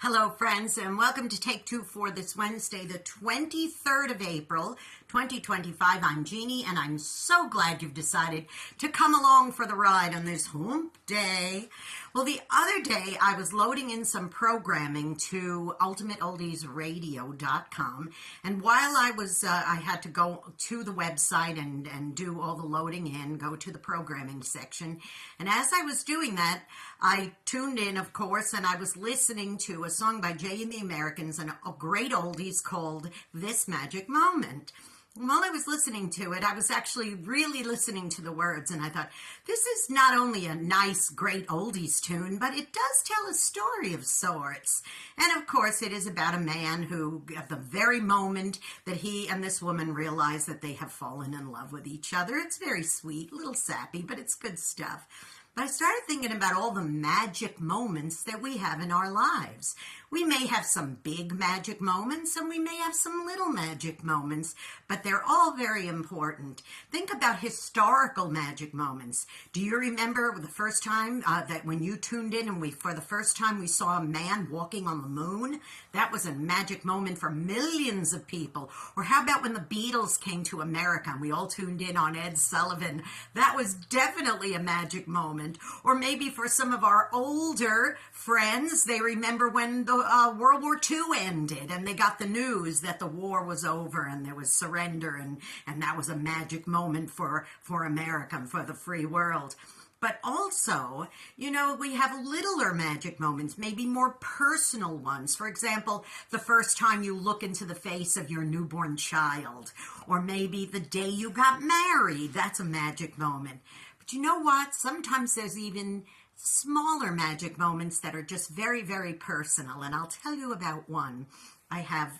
Hello, friends, and welcome to Take Two for this Wednesday, the 23rd of April, 2025. I'm Jeannie, and I'm so glad you've decided to come along for the ride on this hump day. Well, the other day, I was loading in some programming to ultimateoldiesradio.com, and while I was, I had to go to the website and do all the loading in, go to the programming section, and as I was doing that, I tuned in, of course, and I was listening to a song by Jay and the Americans and a great oldies called This Magic Moment. And while I was listening to it, I was actually really listening to the words, and I thought, this is not only a nice, great oldies tune, but it does tell a story of sorts. And of course, it is about a man who, at the very moment that he and this woman realize that they have fallen in love with each other, it's very sweet, a little sappy, but it's good stuff. But I started thinking about all the magic moments that we have in our lives. We may have some big magic moments and we may have some little magic moments, but they're all very important. Think about historical magic moments. Do you remember the first time that when you tuned in and for the first time we saw a man walking on the moon? That was a magic moment for millions of people. Or how about when the Beatles came to America and we all tuned in on Ed Sullivan? That was definitely a magic moment. Or maybe for some of our older friends, they remember when the World War II ended and they got the news that the war was over and there was surrender, and that was a magic moment for America and for the free world. But also, you know, we have littler magic moments, maybe more personal ones. For example, the first time you look into the face of your newborn child, or maybe the day you got married. That's a magic moment. But you know what? Sometimes there's even smaller magic moments that are just very, very personal. And I'll tell you about one. I have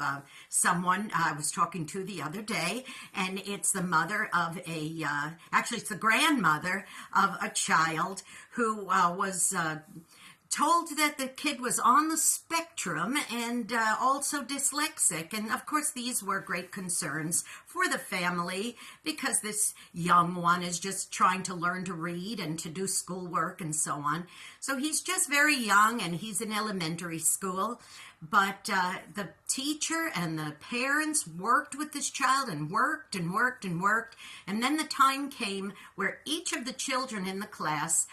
someone I was talking to the other day, and it's the mother of actually it's the grandmother of a child who was told that the kid was on the spectrum and also dyslexic. And of course, these were great concerns for the family because this young one is just trying to learn to read and to do schoolwork and so on. So he's just very young and he's in elementary school. But the teacher and the parents worked with this child and worked and worked and worked. And then the time came where each of the children in the class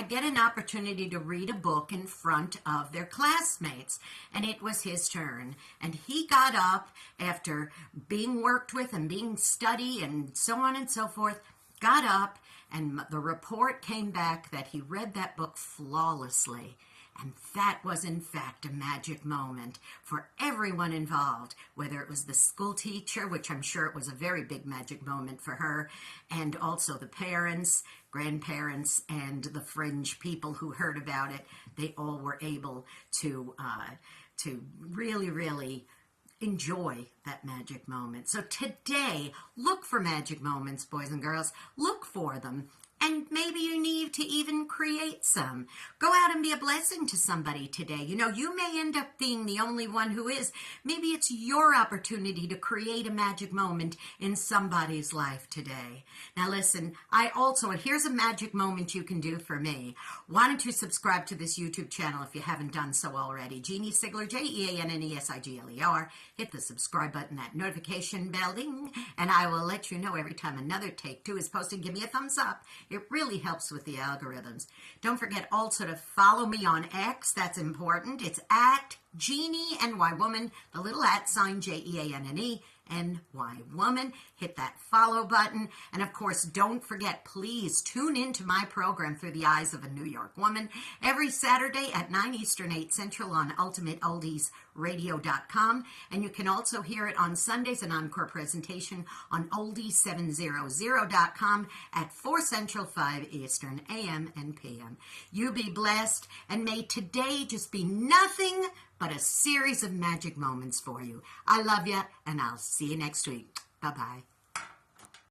get an opportunity to read a book in front of their classmates. And it was his turn. And he got up after being worked with and being studied and so on and so forth, got up, and the report came back that he read that book flawlessly. And that was, in fact, a magic moment for everyone involved, whether it was the school teacher, which I'm sure it was a very big magic moment for her, and also the parents, grandparents, and the fringe people who heard about it. They all were able to really, really enjoy that magic moment. So today, look for magic moments, boys and girls. Look for them. And maybe you need to even create some. Go out and be a blessing to somebody today. You know, you may end up being the only one who is. Maybe it's your opportunity to create a magic moment in somebody's life today. Now listen, here's a magic moment you can do for me. Why don't you subscribe to this YouTube channel if you haven't done so already? Jeanne Sigler, Jeannesigler. Hit the subscribe button, that notification bell, ding, and I will let you know every time another Take Two is posted. Give me a thumbs up. It really helps with the algorithms. Don't forget also to follow me on X. That's important. It's at Jeannie NY Woman, the little @ JeanneNY Woman. Hit that follow button. And of course, don't forget, please tune into my program Through the Eyes of a New York Woman every Saturday at 9 Eastern, 8 Central on ultimateoldiesradio.com. And you can also hear it on Sundays, an encore presentation on oldies700.com at 4 Central, 5 Eastern, AM and PM. You be blessed, and may today just be nothing but a series of magic moments for you. I love you, and I'll see you next week. Bye-bye.